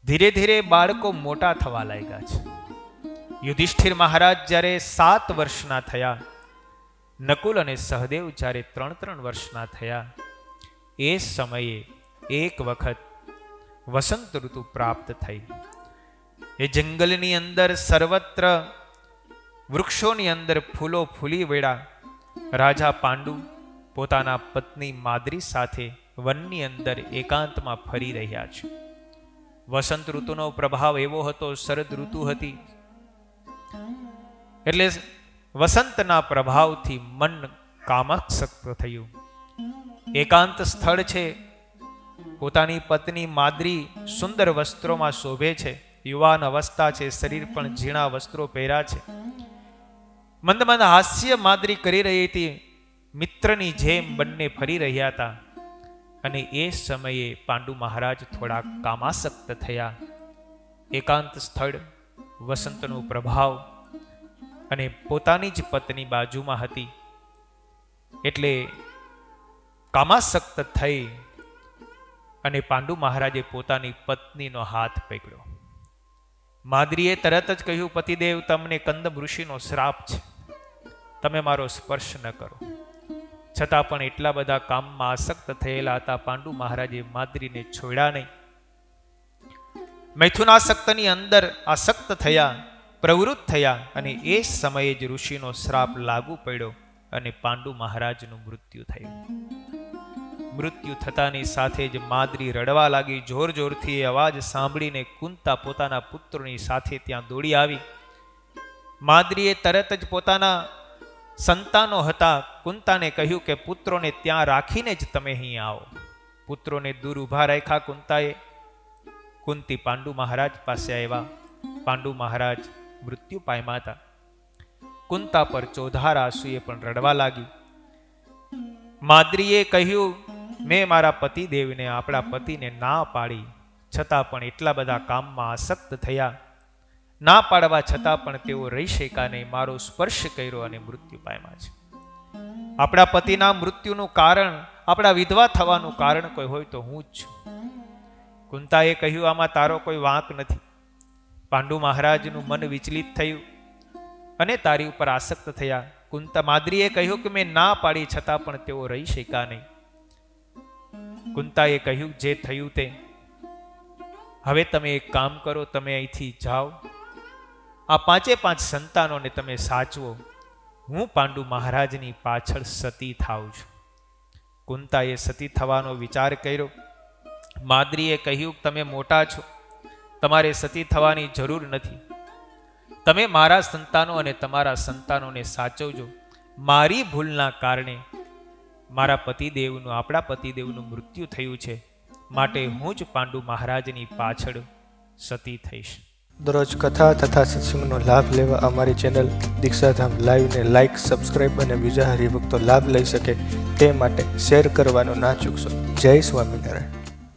ધીરે ધીરે બાળકો મોટા થવા લાગ્યા છે. યુધિષ્ઠિર મહારાજ જ્યારે 7 વર્ષના થયા, નકુલ અને સહદેવ જ્યારે 3 વર્ષના થયા, એ સમયે એક વખત વસંત ઋતુ પ્રાપ્ત થઈ. એ જંગલની અંદર સર્વત્ર વૃક્ષોની અંદર ફૂલો ફૂલી વેળા. રાજા પાંડુ પોતાના પત્ની માદ્રી સાથે વનની અંદર એકાંતમાં ફરી રહ્યા છે. વસંત ઋતુનો પ્રભાવ એવો હતો, શરદ ઋતુ હતી એટલે વસંતના પ્રભાવથી મન કામાસક્ત થયું. એકાંત સ્થળ છે. પોતાની પત્ની માદ્રી સુંદર વસ્ત્રોમાં શોભે છે. યુવાન અવસ્થા છે, શરીર પણ ઝીણા વસ્ત્રો પહેર્યા છે. મંદ મંદ હાસ્ય માદ્રી કરી રહી હતી. મિત્રની જેમ બંને ફરી રહ્યા હતા. અને એ સમયે પાંડુ મહારાજ થોડા કામાસક્ત થયા. એકાંત સ્થળ, વસંતનો પ્રભાવ અને પોતાની જ પત્ની બાજુમાં હતી એટલે કામાસક્ત થઈ અને પાંડુ મહારાજે પોતાની પત્નીનો હાથ પકડ્યો. માદ્રીએ તરત જ કહ્યું, પતિદેવ, તમને કંદમ ઋષિનો શ્રાપ છે, તમે મારો સ્પર્શ ન કરો. છતાં પણ એટલા બધા કામમાં આસક્ત થયેલા હતા, પાંડુ મહારાજે માદ્રીને છોડ્યા નહીં. મૈથુનાસક્તની અંદર આસક્ત થયા, પ્રવૃત્ત થયા અને એ સમયે જ ઋષિનો શ્રાપ લાગુ પડ્યો અને પાંડુ મહારાજનું મૃત્યુ થયું. મૃત્યુ થતાની સાથે જ માદ્રી રડવા લાગી. જોર જોરથી એ અવાજ સાંભળીને કુંતા પોતાના પુત્રોની સાથે ત્યાં દોડી આવી. માદ્રીએ તરત જ પોતાના સંતાનો હતા કુંતાને કહ્યું કે પુત્રોને ત્યાં રાખીને જ તમે અહીં આવો. પુત્રોને દૂર ઊભા રાખ્યા કુંતાએ. કુંતી પાંડુ મહારાજ પાસે આવ્યા. પાંડુ મહારાજ મૃત્યુ પામ્યા હતા. કુંતા પર ચોધાર આંસુએ પણ રડવા લાગી. માદ્રીએ કહ્યું, મેં મારા પતિદેવને, આપણા પતિને ના પાડી, છતાં પણ એટલા બધા કામમાં આસક્ત થયા. ના પાડવા છતાં પણ તેઓ રહી શક્યા નહીં. મારો સ્પર્શ કર્યો અને મૃત્યુ પામ્યા છે. આપણા પતિના મૃત્યુનું કારણ, આપણા વિધવા થવાનું કારણ કોઈ હોય તો હું જ છું. કુંતાએ કહ્યું, આમાં તારો કોઈ વાંક નથી. પાંડુ મહારાજનું મન વિચલિત થયું અને તારી ઉપર આસક્ત થયા. કુંતા માદ્રીએ કહ્યું કે મેં ના પાડી છતાં પણ તેઓ રહી શક્યા નહીં. કુંતાએ કહ્યું, જે થયું તે. હવે તમે એક કામ કરો, તમે અહીંથી જાઓ. આ 5 સંતાનોને તમે સાચવો. હું પાંડુ મહારાજની પાછળ સતી થાઉં છું. કુંતાએ સતી થવાનો વિચાર કર્યો. માદ્રીએ કહ્યું, તમે મોટા છો, તમારે સતી થવાની જરૂર નથી. તમે મારા સંતાનો અને તમારા સંતાનોને સાચવજો. મારી ભૂલના કારણે મારા પતિદેવનું, આપણા પતિદેવનું મૃત્યુ થયું છે, માટે હું જ પાંડુ મહારાજની પાછળ સતી થઈશ. દરરોજ કથા તથા સત્સંગનો લાભ લેવા અમારી ચેનલ દીક્ષાધામ લાઈવને લાઇક, સબસ્ક્રાઇબ અને બીજા હરિભક્તો લાભ લઈ શકે તે માટે શેર કરવાનું ના ચૂકશો. જય સ્વામિનારાયણ.